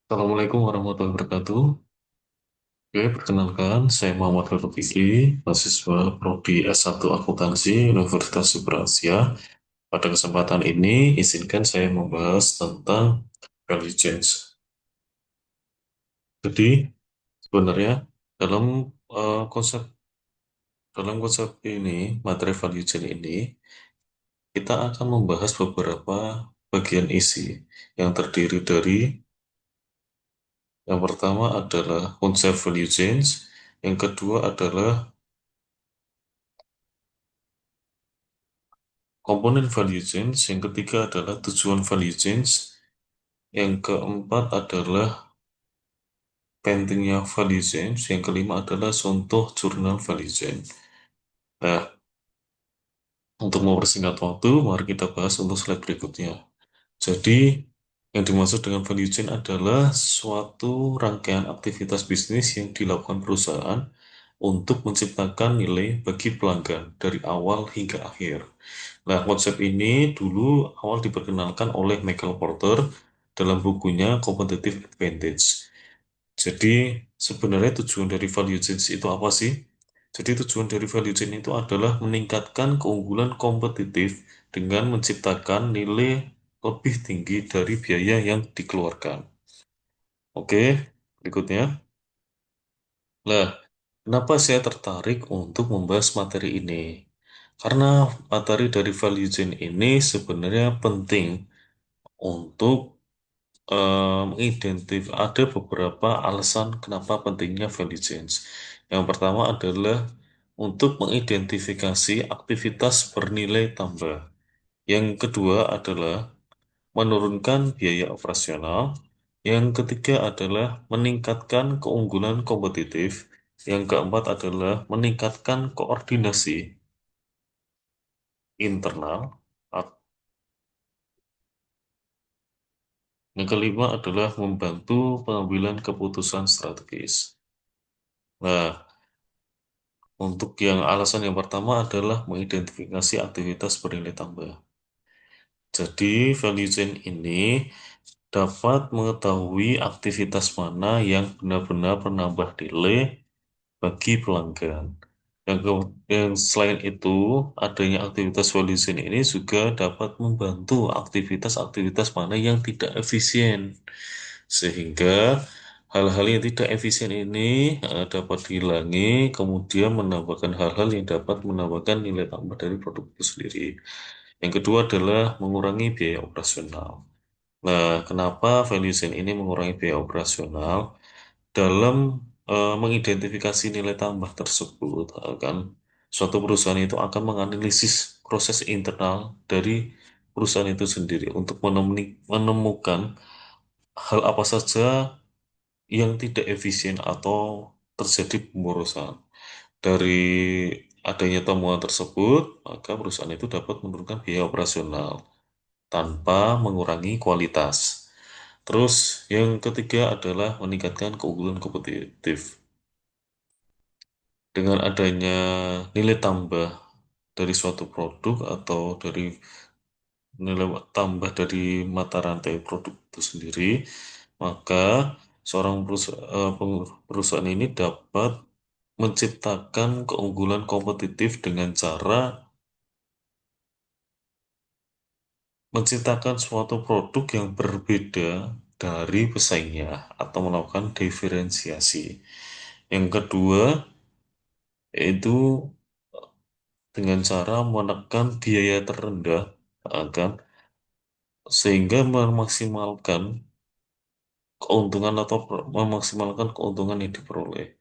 Assalamualaikum warahmatullahi wabarakatuh. Oke, perkenalkan, saya Muhammad Khairul Fikri, mahasiswa Prodi S1 Akuntansi Universitas Subra-Asia. Pada kesempatan ini, izinkan saya membahas tentang value change. Jadi, sebenarnya dalam eh, konsep dalam konsep ini, materi value chain ini, kita akan membahas beberapa bagian isi yang terdiri dari yang pertama adalah konsep value change, yang kedua adalah komponen value change, yang ketiga adalah tujuan value change, yang keempat adalah pentingnya value change, yang kelima adalah contoh jurnal value change. Nah, untuk mempersingkat waktu, mari kita bahas untuk slide berikutnya. Jadi, yang dimaksud dengan value chain adalah suatu rangkaian aktivitas bisnis yang dilakukan perusahaan untuk menciptakan nilai bagi pelanggan dari awal hingga akhir. Nah, konsep ini dulu awal diperkenalkan oleh Michael Porter dalam bukunya Competitive Advantage. Jadi, sebenarnya tujuan dari value chain itu apa sih? Jadi, tujuan dari value chain itu adalah meningkatkan keunggulan kompetitif dengan menciptakan nilai lebih tinggi dari biaya yang dikeluarkan. Oke, berikutnya. Nah, kenapa saya tertarik untuk membahas materi ini? Karena materi dari value chain ini sebenarnya penting untuk ada beberapa alasan kenapa pentingnya value chain. Yang pertama adalah untuk mengidentifikasi aktivitas bernilai tambah. Yang kedua adalah menurunkan biaya operasional. Yang ketiga adalah meningkatkan keunggulan kompetitif. Yang keempat adalah meningkatkan koordinasi internal. Yang kelima adalah membantu pengambilan keputusan strategis. Nah, untuk yang alasan yang pertama adalah mengidentifikasi aktivitas bernilai tambah. Jadi, value chain ini dapat mengetahui aktivitas mana yang benar-benar menambah nilai bagi pelanggan. Yang selain itu, adanya aktivitas value chain ini juga dapat membantu aktivitas-aktivitas mana yang tidak efisien. Sehingga hal-hal yang tidak efisien ini dapat dihilangi, kemudian menambahkan hal-hal yang dapat menambahkan nilai tambah dari produk itu sendiri. Yang kedua adalah mengurangi biaya operasional. Nah, kenapa value chain ini mengurangi biaya operasional? Dalam mengidentifikasi nilai tambah tersebut, kan suatu perusahaan itu akan menganalisis proses internal dari perusahaan itu sendiri untuk menemukan hal apa saja yang tidak efisien atau terjadi pemborosan. Dari adanya temuan tersebut, maka perusahaan itu dapat menurunkan biaya operasional tanpa mengurangi kualitas. Terus yang ketiga adalah meningkatkan keunggulan kompetitif. Dengan adanya nilai tambah dari suatu produk atau dari nilai tambah dari mata rantai produk itu sendiri, maka seorang perusahaan ini dapat menciptakan keunggulan kompetitif dengan cara menciptakan suatu produk yang berbeda dari pesaingnya atau melakukan diferensiasi. Yang kedua, yaitu dengan cara menekan biaya terendah, kan, sehingga memaksimalkan keuntungan atau memaksimalkan keuntungan yang diperoleh.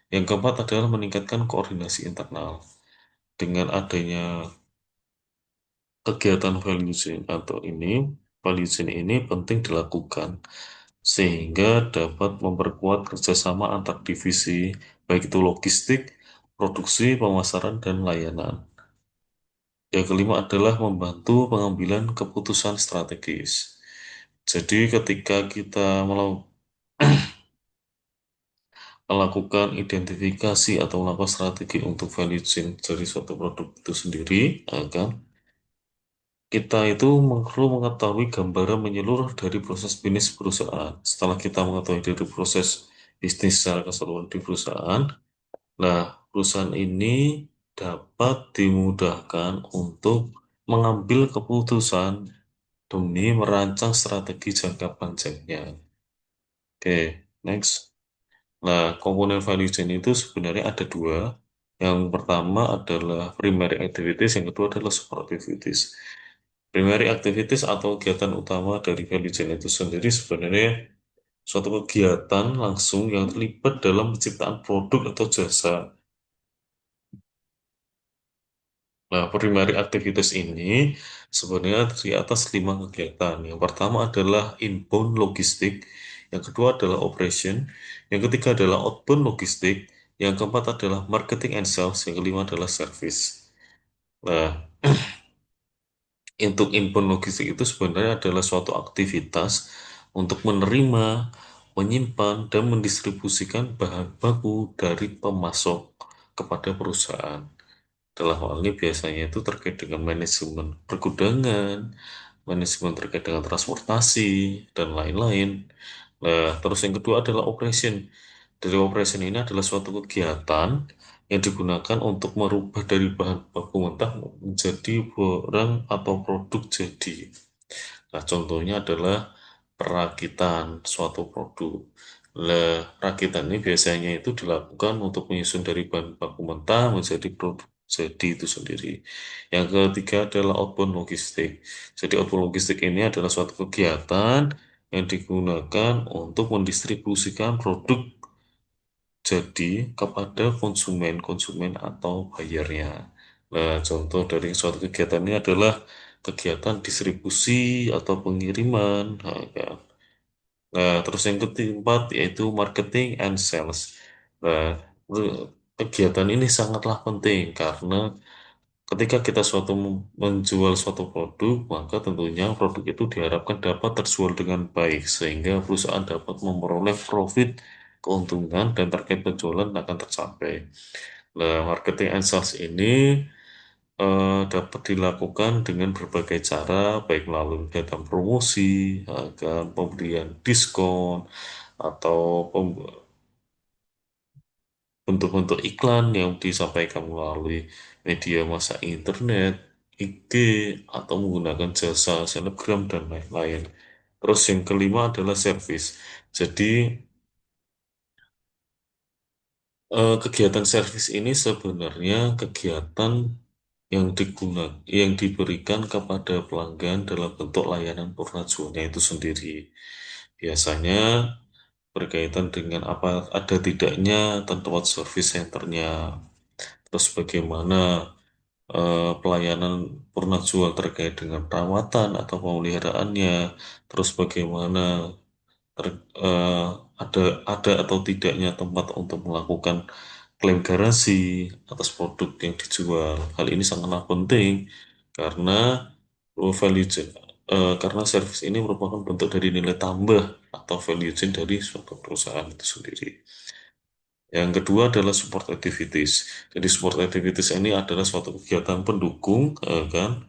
Yang keempat adalah meningkatkan koordinasi internal. Dengan adanya kegiatan value chain ini penting dilakukan sehingga dapat memperkuat kerjasama antar divisi, baik itu logistik, produksi, pemasaran, dan layanan. Yang kelima adalah membantu pengambilan keputusan strategis. Jadi ketika kita melakukan identifikasi atau melakukan strategi untuk value chain dari suatu produk itu sendiri, kan, kita itu perlu mengetahui gambaran menyeluruh dari proses bisnis perusahaan. Setelah kita mengetahui dari proses bisnis secara keseluruhan di perusahaan, nah perusahaan ini dapat dimudahkan untuk mengambil keputusan demi merancang strategi jangka panjangnya. Oke, next. Nah, komponen value chain itu sebenarnya ada dua. Yang pertama adalah primary activities, yang kedua adalah support activities. Primary activities atau kegiatan utama dari value chain itu sendiri sebenarnya suatu kegiatan langsung yang terlibat dalam penciptaan produk atau jasa. Nah, primary activities ini sebenarnya terdiri atas 5 kegiatan. Yang pertama adalah inbound logistik, yang kedua adalah operation, yang ketiga adalah outbound logistik, yang keempat adalah marketing and sales, yang kelima adalah service. Nah, untuk inbound logistik itu sebenarnya adalah suatu aktivitas untuk menerima, menyimpan, dan mendistribusikan bahan baku dari pemasok kepada perusahaan. Dalam hal ini biasanya itu terkait dengan manajemen pergudangan, manajemen terkait dengan transportasi, dan lain-lain. Nah, terus yang kedua adalah operation. Dari operation ini adalah suatu kegiatan yang digunakan untuk merubah dari bahan baku mentah menjadi barang atau produk jadi. Nah, contohnya adalah perakitan suatu produk. Nah, perakitan ini biasanya itu dilakukan untuk menyusun dari bahan baku mentah menjadi produk jadi itu sendiri. Yang ketiga adalah outbound logistik. Jadi outbound logistik ini adalah suatu kegiatan yang digunakan untuk mendistribusikan produk jadi kepada konsumen-konsumen atau bayarnya. Nah, contoh dari suatu kegiatan ini adalah kegiatan distribusi atau pengiriman. Nah, kan. Nah, terus yang keempat yaitu marketing and sales. Nah, kegiatan ini sangatlah penting karena ketika kita menjual suatu produk, maka tentunya produk itu diharapkan dapat terjual dengan baik sehingga perusahaan dapat memperoleh profit, keuntungan dan target penjualan akan tercapai. Nah, marketing and sales ini dapat dilakukan dengan berbagai cara, baik melalui kegiatan promosi, agar pemberian diskon, atau bentuk-bentuk iklan yang disampaikan melalui media massa internet, IG, atau menggunakan jasa selebgram dan lain-lain. Terus yang kelima adalah service. Jadi kegiatan service ini sebenarnya kegiatan yang diberikan kepada pelanggan dalam bentuk layanan purnajualnya itu sendiri. Biasanya berkaitan dengan apa ada tidaknya tempat service centernya, terus bagaimana pelayanan purnajual terkait dengan perawatan atau pemeliharaannya, terus bagaimana ter- eh, ada atau tidaknya tempat untuk melakukan klaim garansi atas produk yang dijual. Hal ini sangatlah penting karena value chain, karena service ini merupakan bentuk dari nilai tambah atau value chain dari suatu perusahaan itu sendiri. Yang kedua adalah support activities. Jadi support activities ini adalah suatu kegiatan pendukung, kan,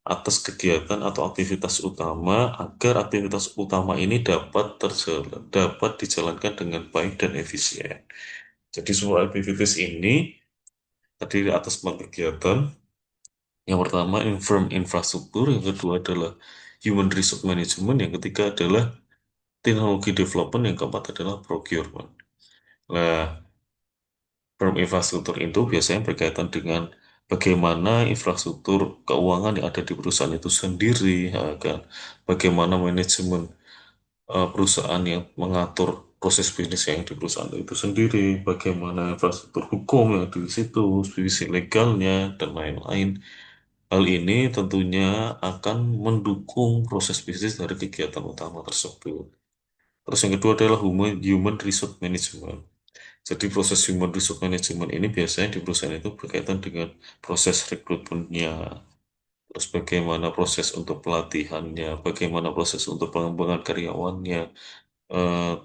atas kegiatan atau aktivitas utama agar aktivitas utama ini dapat dijalankan dengan baik dan efisien. Jadi support activities ini terdiri atas 4 kegiatan. Yang pertama, infrastruktur. Yang kedua adalah human resource management. Yang ketiga adalah teknologi development. Yang keempat adalah procurement. Nah, firm infrastruktur itu biasanya berkaitan dengan bagaimana infrastruktur keuangan yang ada di perusahaan itu sendiri, ya kan? Bagaimana manajemen perusahaan yang mengatur proses bisnis yang di perusahaan itu sendiri, bagaimana infrastruktur hukum yang di situ, sisi legalnya, dan lain-lain. Hal ini tentunya akan mendukung proses bisnis dari kegiatan utama tersebut. Terus yang kedua adalah human resource management. Jadi proses human resource management ini biasanya di perusahaan itu berkaitan dengan proses rekrutmennya, terus bagaimana proses untuk pelatihannya, bagaimana proses untuk pengembangan karyawannya,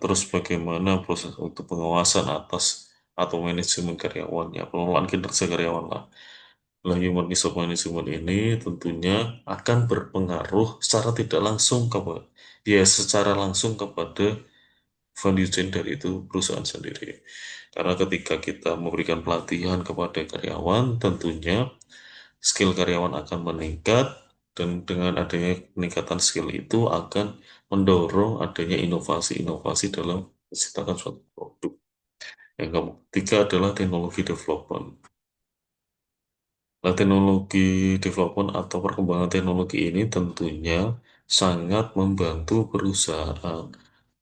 terus bagaimana proses untuk pengawasan atas atau manajemen karyawannya, pengelolaan kinerja karyawan lah. Nah, human resource management ini tentunya akan berpengaruh secara tidak langsung ya secara langsung kepada value chain dari itu perusahaan sendiri. Karena ketika kita memberikan pelatihan kepada karyawan, tentunya skill karyawan akan meningkat dan dengan adanya peningkatan skill itu akan mendorong adanya inovasi-inovasi dalam menciptakan suatu produk. Yang ketiga adalah teknologi development. Nah, teknologi development atau perkembangan teknologi ini tentunya sangat membantu perusahaan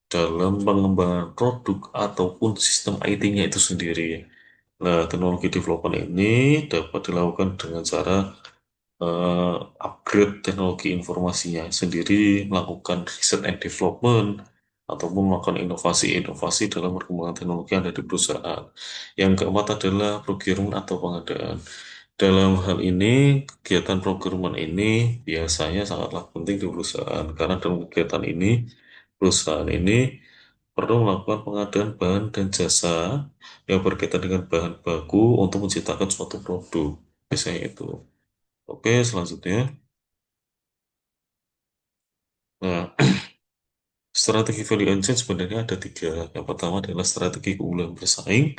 dalam pengembangan produk ataupun sistem IT-nya itu sendiri. Nah, teknologi development ini dapat dilakukan dengan cara upgrade teknologi informasinya sendiri, melakukan research and development, ataupun melakukan inovasi-inovasi dalam perkembangan teknologi yang ada di perusahaan. Yang keempat adalah procurement atau pengadaan. Dalam hal ini, kegiatan procurement ini biasanya sangatlah penting di perusahaan, karena dalam kegiatan ini, perusahaan ini perlu melakukan pengadaan bahan dan jasa yang berkaitan dengan bahan baku untuk menciptakan suatu produk. Biasanya itu. Oke, selanjutnya. Nah, strategi value engine sebenarnya ada tiga. Yang pertama adalah strategi keunggulan bersaing.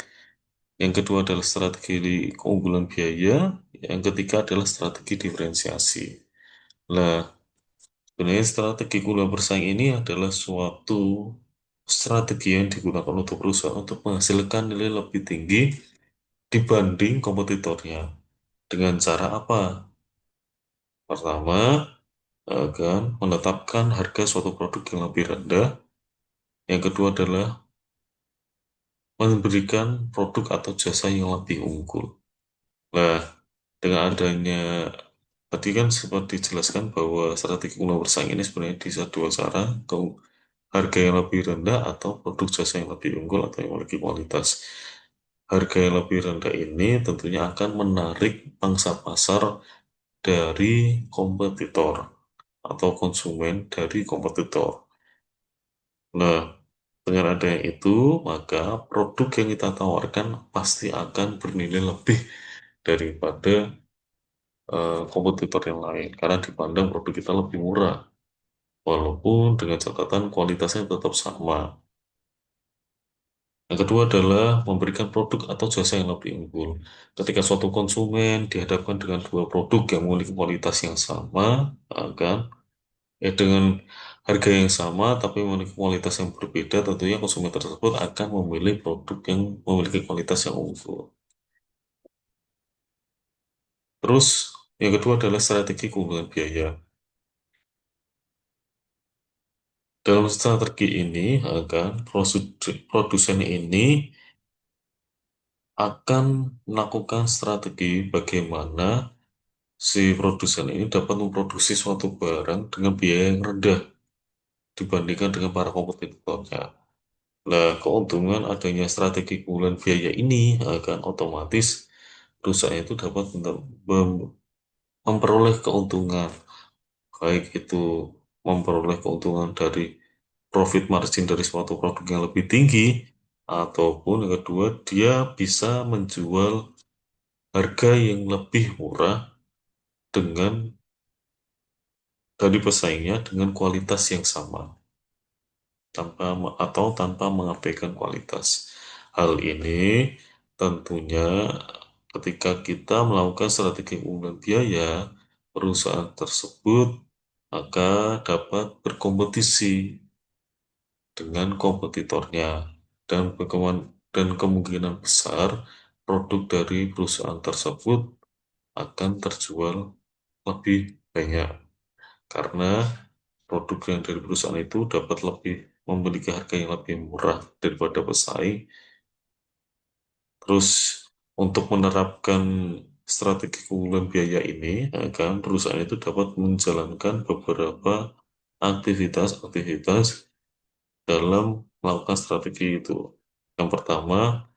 Yang kedua adalah strategi keunggulan biaya. Yang ketiga adalah strategi diferensiasi. Nah, sebenarnya strategi keunggulan bersaing ini adalah suatu strategi yang digunakan untuk perusahaan untuk menghasilkan nilai lebih tinggi dibanding kompetitornya. Dengan cara apa? Pertama, akan menetapkan harga suatu produk yang lebih rendah. Yang kedua adalah memberikan produk atau jasa yang lebih unggul. Nah, dengan adanya tadi kan sempat dijelaskan bahwa strategi unggulan bersaing ini sebenarnya bisa dua cara, harga yang lebih rendah atau produk jasa yang lebih unggul atau yang memiliki kualitas. Harga yang lebih rendah ini tentunya akan menarik pangsa pasar dari kompetitor atau konsumen dari kompetitor. Nah, dengan adanya itu, maka produk yang kita tawarkan pasti akan bernilai lebih daripada kompetitor yang lain, karena dipandang produk kita lebih murah, walaupun dengan catatan kualitasnya tetap sama. Yang kedua adalah memberikan produk atau jasa yang lebih unggul. Ketika suatu konsumen dihadapkan dengan dua produk yang memiliki kualitas yang sama, kan, dengan harga yang sama tapi memiliki kualitas yang berbeda, tentunya konsumen tersebut akan memilih produk yang memiliki kualitas yang unggul. Terus, yang kedua adalah strategi keunggulan biaya. Dalam strategi ini, akan produsen ini akan melakukan strategi bagaimana si produsen ini dapat memproduksi suatu barang dengan biaya yang rendah dibandingkan dengan para kompetitornya. Nah, keuntungan adanya strategi keunggulan biaya ini akan otomatis perusahaan itu dapat memperoleh keuntungan, baik itu memperoleh keuntungan dari profit margin dari suatu produk yang lebih tinggi, ataupun yang kedua, dia bisa menjual harga yang lebih murah dengan dari pesaingnya dengan kualitas yang sama, tanpa mengabaikan kualitas. Hal ini tentunya ketika kita melakukan strategi unggulan biaya, perusahaan tersebut maka dapat berkompetisi dengan kompetitornya dan kemungkinan besar produk dari perusahaan tersebut akan terjual lebih banyak karena produk yang dari perusahaan itu dapat lebih memiliki harga yang lebih murah daripada pesaing. Terus untuk menerapkan strategi keunggulan biaya ini, kan perusahaan itu dapat menjalankan beberapa aktivitas-aktivitas dalam melakukan strategi itu. Yang pertama,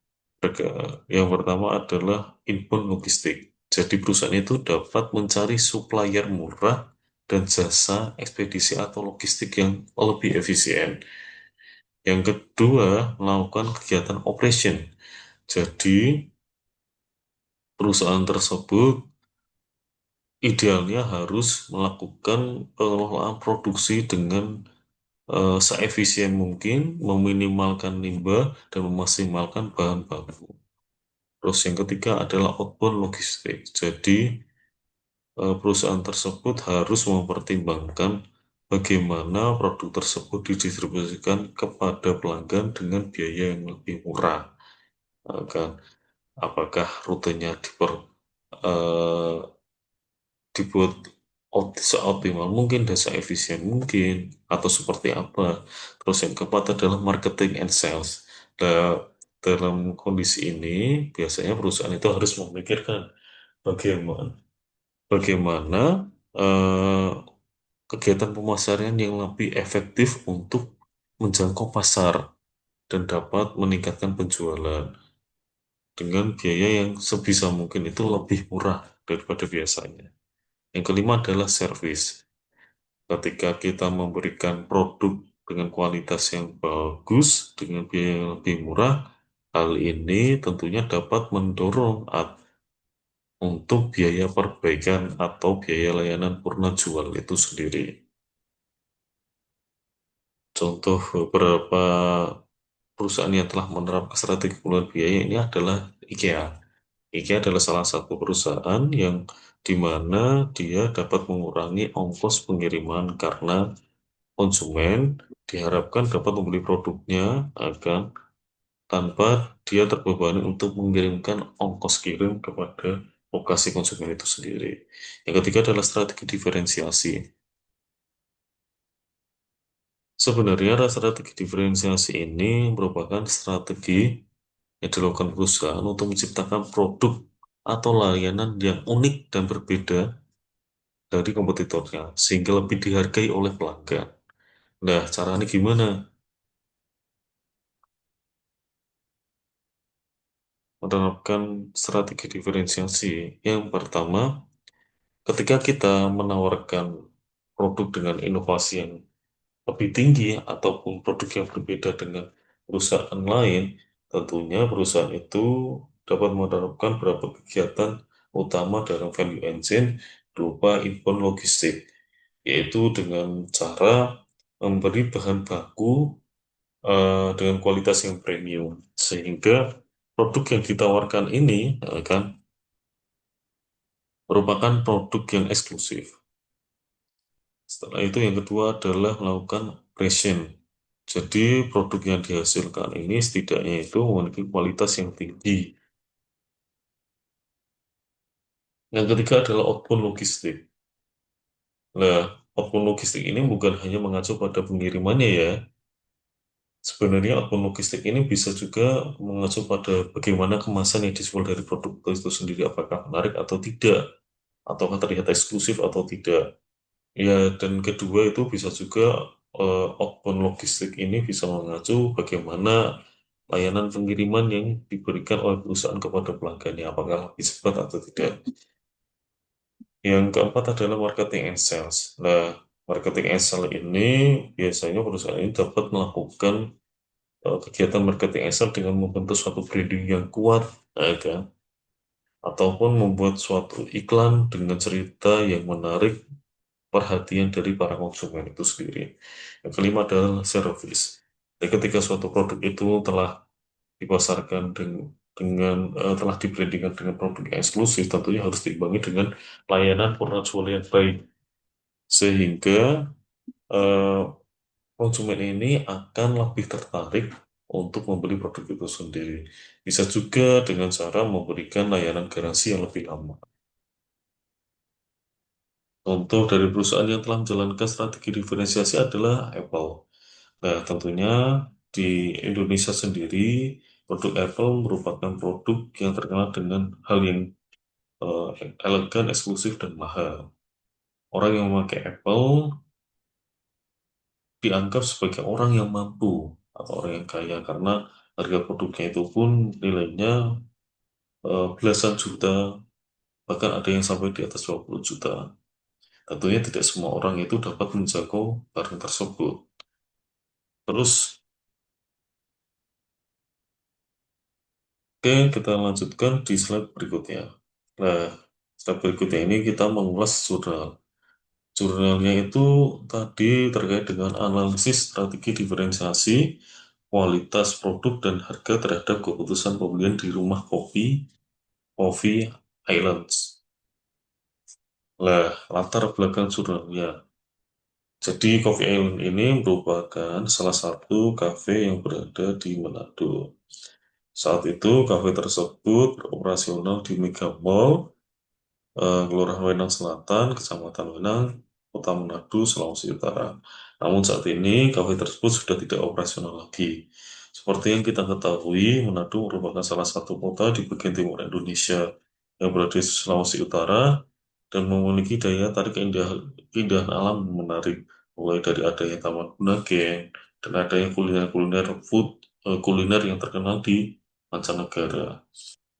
yang pertama adalah inbound logistik. Jadi perusahaan itu dapat mencari supplier murah dan jasa ekspedisi atau logistik yang lebih efisien. Yang kedua, melakukan kegiatan operation. Jadi perusahaan tersebut idealnya harus melakukan pengelolaan produksi dengan seefisien mungkin, meminimalkan limbah, dan memaksimalkan bahan baku. Terus yang ketiga adalah outbound logistik. Jadi, perusahaan tersebut harus mempertimbangkan bagaimana produk tersebut didistribusikan kepada pelanggan dengan biaya yang lebih murah. Kan? Apakah rutenya eh, dibuat seoptimal mungkin dan seefisien mungkin atau seperti apa. Terus yang keempat adalah marketing and sales. Dalam kondisi ini biasanya perusahaan itu harus memikirkan bagaimana bagaimana eh, kegiatan pemasaran yang lebih efektif untuk menjangkau pasar dan dapat meningkatkan penjualan dengan biaya yang sebisa mungkin itu lebih murah daripada biasanya. Yang kelima adalah service. Ketika kita memberikan produk dengan kualitas yang bagus, dengan biaya yang lebih murah, hal ini tentunya dapat mendorong untuk biaya perbaikan atau biaya layanan purna jual itu sendiri. Contoh beberapa perusahaan yang telah menerapkan strategi pengelolaan biaya ini adalah IKEA. IKEA adalah salah satu perusahaan yang di mana dia dapat mengurangi ongkos pengiriman karena konsumen diharapkan dapat membeli produknya agar tanpa dia terbebani untuk mengirimkan ongkos kirim kepada lokasi konsumen itu sendiri. Yang ketiga adalah strategi diferensiasi. Sebenarnya strategi diferensiasi ini merupakan strategi yang dilakukan perusahaan untuk menciptakan produk atau layanan yang unik dan berbeda dari kompetitornya, sehingga lebih dihargai oleh pelanggan. Nah, caranya gimana? Menerapkan strategi diferensiasi. Yang pertama, ketika kita menawarkan produk dengan inovasi yang lebih tinggi ataupun produk yang berbeda dengan perusahaan lain, tentunya perusahaan itu dapat menerapkan beberapa kegiatan utama dalam value engine berupa inbound logistik, yaitu dengan cara memberi bahan baku dengan kualitas yang premium, sehingga produk yang ditawarkan ini kan merupakan produk yang eksklusif. Setelah itu yang kedua adalah melakukan pression. Jadi produk yang dihasilkan ini setidaknya itu memiliki kualitas yang tinggi. Yang ketiga adalah outbound logistik. Nah, outbound logistik ini bukan hanya mengacu pada pengirimannya ya. Sebenarnya outbound logistik ini bisa juga mengacu pada bagaimana kemasan yang dijual dari produk itu sendiri, apakah menarik atau tidak, ataukah terlihat eksklusif atau tidak. Ya, dan kedua itu bisa juga outbound logistik ini bisa mengacu bagaimana layanan pengiriman yang diberikan oleh perusahaan kepada pelanggannya, apakah lebih cepat atau tidak. Yang keempat adalah marketing and sales. Nah, marketing and sales ini biasanya perusahaan ini dapat melakukan kegiatan marketing and sales dengan membentuk suatu branding yang kuat, ya kan? Ataupun membuat suatu iklan dengan cerita yang menarik perhatian dari para konsumen itu sendiri. Yang kelima adalah service. Jadi ketika suatu produk itu telah dipasarkan telah dibrandingkan dengan produk yang eksklusif, tentunya harus diimbangi dengan layanan purna jual yang baik, sehingga eh, konsumen ini akan lebih tertarik untuk membeli produk itu sendiri. Bisa juga dengan cara memberikan layanan garansi yang lebih lama. Contoh dari perusahaan yang telah menjalankan strategi diferensiasi adalah Apple. Nah, tentunya di Indonesia sendiri, produk Apple merupakan produk yang terkenal dengan hal yang eh, elegan, eksklusif, dan mahal. Orang yang memakai Apple dianggap sebagai orang yang mampu atau orang yang kaya karena harga produknya itu pun nilainya belasan juta, bahkan ada yang sampai di atas 20 juta. Tentunya tidak semua orang itu dapat menjangkau barang tersebut. Terus, oke, kita lanjutkan di slide berikutnya. Nah, Step berikutnya ini kita mengulas jurnal. Jurnalnya itu tadi terkait dengan analisis strategi diferensiasi, kualitas produk, dan harga terhadap keputusan pembelian di rumah kopi Coffee Islands. Lah, latar belakang jurnalnya. Jadi Coffee Island ini merupakan salah satu kafe yang berada di Manado. Saat itu kafe tersebut beroperasional di Mega Mall, Kelurahan Wenang Selatan, Kecamatan Wenang, Kota Manado, Sulawesi Utara. Namun saat ini kafe tersebut sudah tidak operasional lagi. Seperti yang kita ketahui, Manado merupakan salah satu kota di bagian timur Indonesia yang berada di Sulawesi Utara dan memiliki daya tarik keindahan alam yang menarik, mulai dari adanya Taman Bunaken dan adanya kuliner yang terkenal di mancanegara.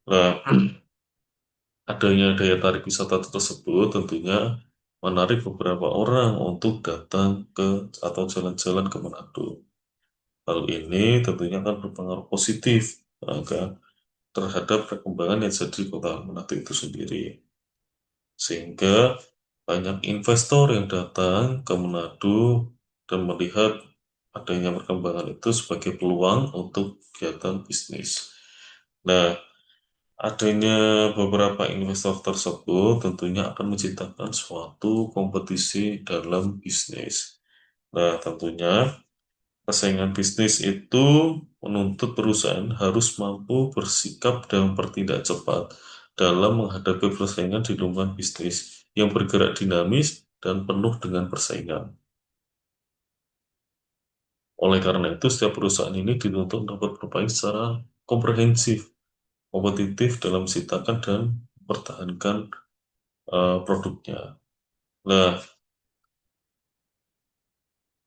Nah, adanya daya tarik wisata tersebut tentunya menarik beberapa orang untuk datang ke atau jalan-jalan ke Manado. Hal ini tentunya akan berpengaruh positif kan, terhadap perkembangan yang terjadi di kota Manado itu sendiri. Sehingga banyak investor yang datang ke Manado dan melihat adanya perkembangan itu sebagai peluang untuk kegiatan bisnis. Nah, adanya beberapa investor tersebut tentunya akan menciptakan suatu kompetisi dalam bisnis. Nah, tentunya persaingan bisnis itu menuntut perusahaan harus mampu bersikap dan bertindak cepat dalam menghadapi persaingan di lingkungan bisnis yang bergerak dinamis dan penuh dengan persaingan. Oleh karena itu, setiap perusahaan ini dituntut dapat bermain secara komprehensif, kompetitif dalam menciptakan dan mempertahankan produknya. Nah,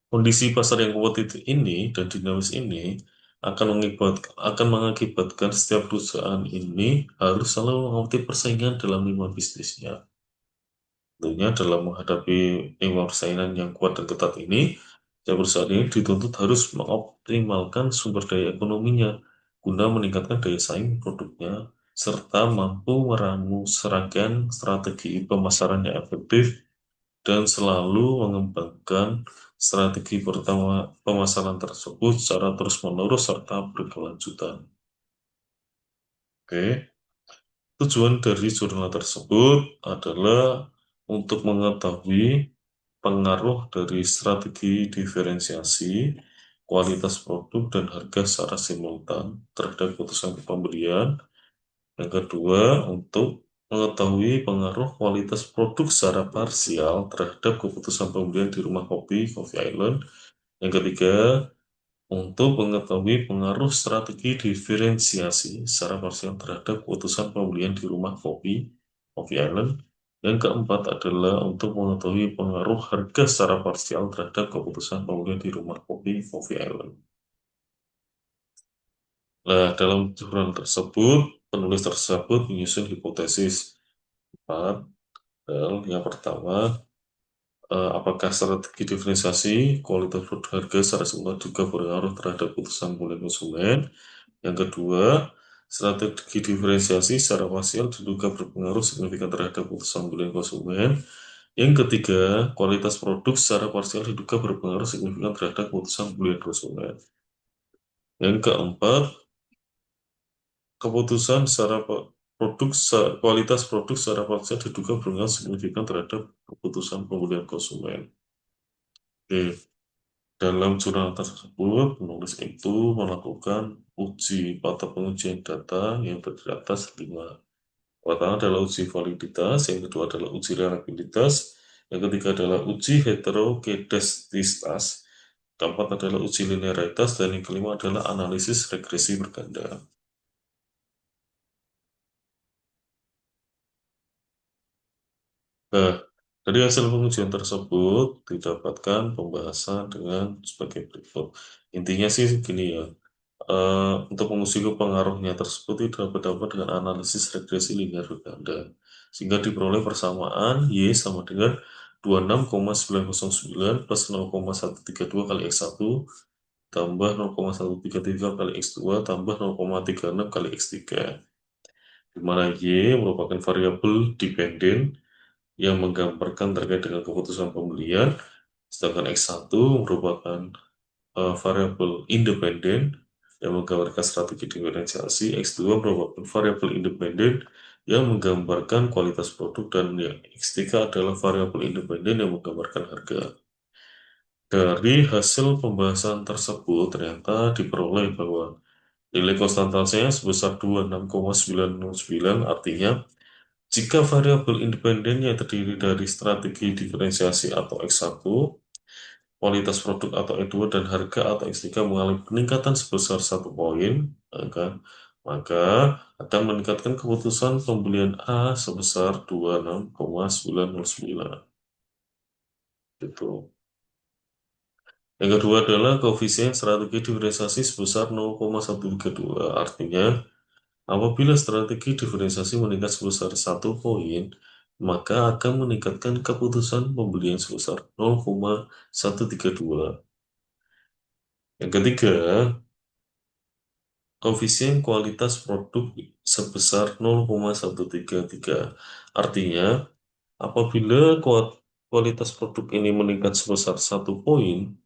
kondisi pasar yang kompetitif ini dan dinamis ini akan mengakibatkan setiap perusahaan ini harus selalu menghadapi persaingan dalam lingkungan bisnisnya. Tentunya dalam menghadapi lingkungan persaingan yang kuat dan ketat ini, setiap perusahaan ini dituntut harus mengoptimalkan sumber daya ekonominya guna meningkatkan daya saing produknya serta mampu meramu serangkaian strategi pemasaran yang efektif dan selalu mengembangkan strategi pertama pemasaran tersebut secara terus-menerus serta berkelanjutan. Oke, tujuan dari jurnal tersebut adalah untuk mengetahui pengaruh dari strategi diferensiasi, kualitas produk, dan harga secara simultan terhadap keputusan pembelian. Yang kedua, untuk mengetahui pengaruh kualitas produk secara parsial terhadap keputusan pembelian di rumah kopi, Coffee Island. Yang ketiga, untuk mengetahui pengaruh strategi diferensiasi secara parsial terhadap keputusan pembelian di rumah kopi, Coffee Island. Yang keempat adalah untuk mengetahui pengaruh harga secara parsial terhadap keputusan pembelian di rumah kopi, Coffee Island. Nah, dalam jurnal tersebut, penulis tersebut menyusun hipotesis 4. Yang pertama, apakah strategi diferensiasi kualitas produk harga secara simultan juga berpengaruh terhadap keputusan pembelian konsumen? Yang kedua, strategi diferensiasi secara parsial diduga berpengaruh signifikan terhadap keputusan pembelian konsumen. Yang ketiga, kualitas produk secara parsial diduga berpengaruh signifikan terhadap keputusan pembelian konsumen. Yang keempat, keputusan secara kualitas produk secara parsial diduga berpengaruh signifikan terhadap keputusan pembelian konsumen. Oke. Dalam jurnal tersebut, penulis itu melakukan uji pada pengujian data yang terdiri atas 5. Pertama adalah uji validitas, yang kedua adalah uji reliabilitas, yang ketiga adalah uji heterokedastisitas, keempat adalah uji linearitas, dan yang kelima adalah analisis regresi berganda. Nah, dari hasil pengujian tersebut didapatkan pembahasan dengan sebagai berikut. Intinya sih gini ya, untuk menguji pengaruhnya tersebut itu dapat dengan analisis regresi linear berganda, sehingga diperoleh persamaan Y sama dengan 26,909 plus 0,132 kali X1 tambah 0,133 kali X2 tambah 0,36 kali X3. di mana Y merupakan variabel dependen yang menggambarkan terkait dengan keputusan pembelian, sedangkan X1 merupakan variabel independen yang menggambarkan strategi diferensiasi, X2 merupakan variabel independen yang menggambarkan kualitas produk, dan yang X3 adalah variabel independen yang menggambarkan harga. Dari hasil pembahasan tersebut ternyata diperoleh bahwa nilai konstantasnya sebesar 26,909, artinya jika variabel independennya terdiri dari strategi diferensiasi atau X1, kualitas produk atau E2, dan harga atau X3 mengalami peningkatan sebesar 1 poin, maka akan meningkatkan keputusan pembelian A sebesar 26,909. Gitu. Yang kedua adalah koefisien strategi diferensiasi sebesar 0,132. Artinya, apabila strategi diferensiasi meningkat sebesar 1 poin, maka akan meningkatkan keputusan pembelian sebesar 0,132. Yang ketiga, koefisien kualitas produk sebesar 0,133. Artinya, apabila kualitas produk ini meningkat sebesar 1 poin,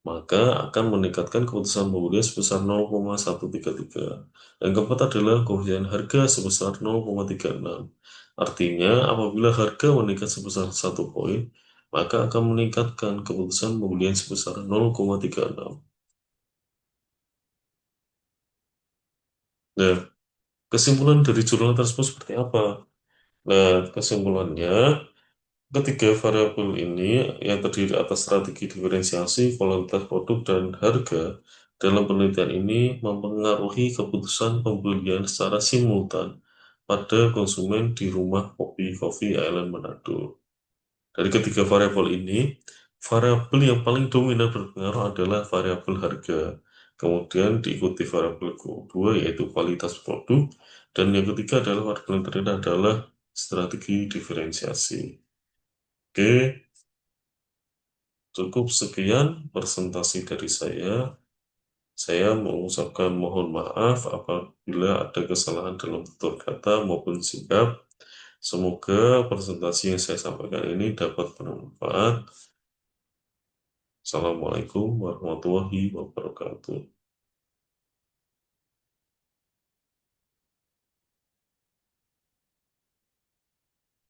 maka akan meningkatkan keputusan pembelian sebesar 0,133. Yang keempat adalah koefisien harga sebesar 0,36. Artinya, apabila harga meningkat sebesar 1 poin, maka akan meningkatkan keputusan pembelian sebesar 0,36. Nah, kesimpulan dari jurnal tersebut seperti apa? Nah, kesimpulannya, ketiga variabel ini yang terdiri atas strategi diferensiasi, kualitas produk, dan harga dalam penelitian ini mempengaruhi keputusan pembelian secara simultan pada konsumen di rumah kopi Coffee Island Manado. Dari ketiga variabel ini, variabel yang paling dominan berpengaruh adalah variabel harga. Kemudian diikuti variabel kedua yaitu kualitas produk, dan yang ketiga adalah variabel yang terakhir adalah strategi diferensiasi. Oke, cukup sekian presentasi dari saya. Saya mengucapkan mohon maaf apabila ada kesalahan dalam tutur kata maupun sikap. Semoga presentasi yang saya sampaikan ini dapat bermanfaat. Assalamualaikum warahmatullahi wabarakatuh.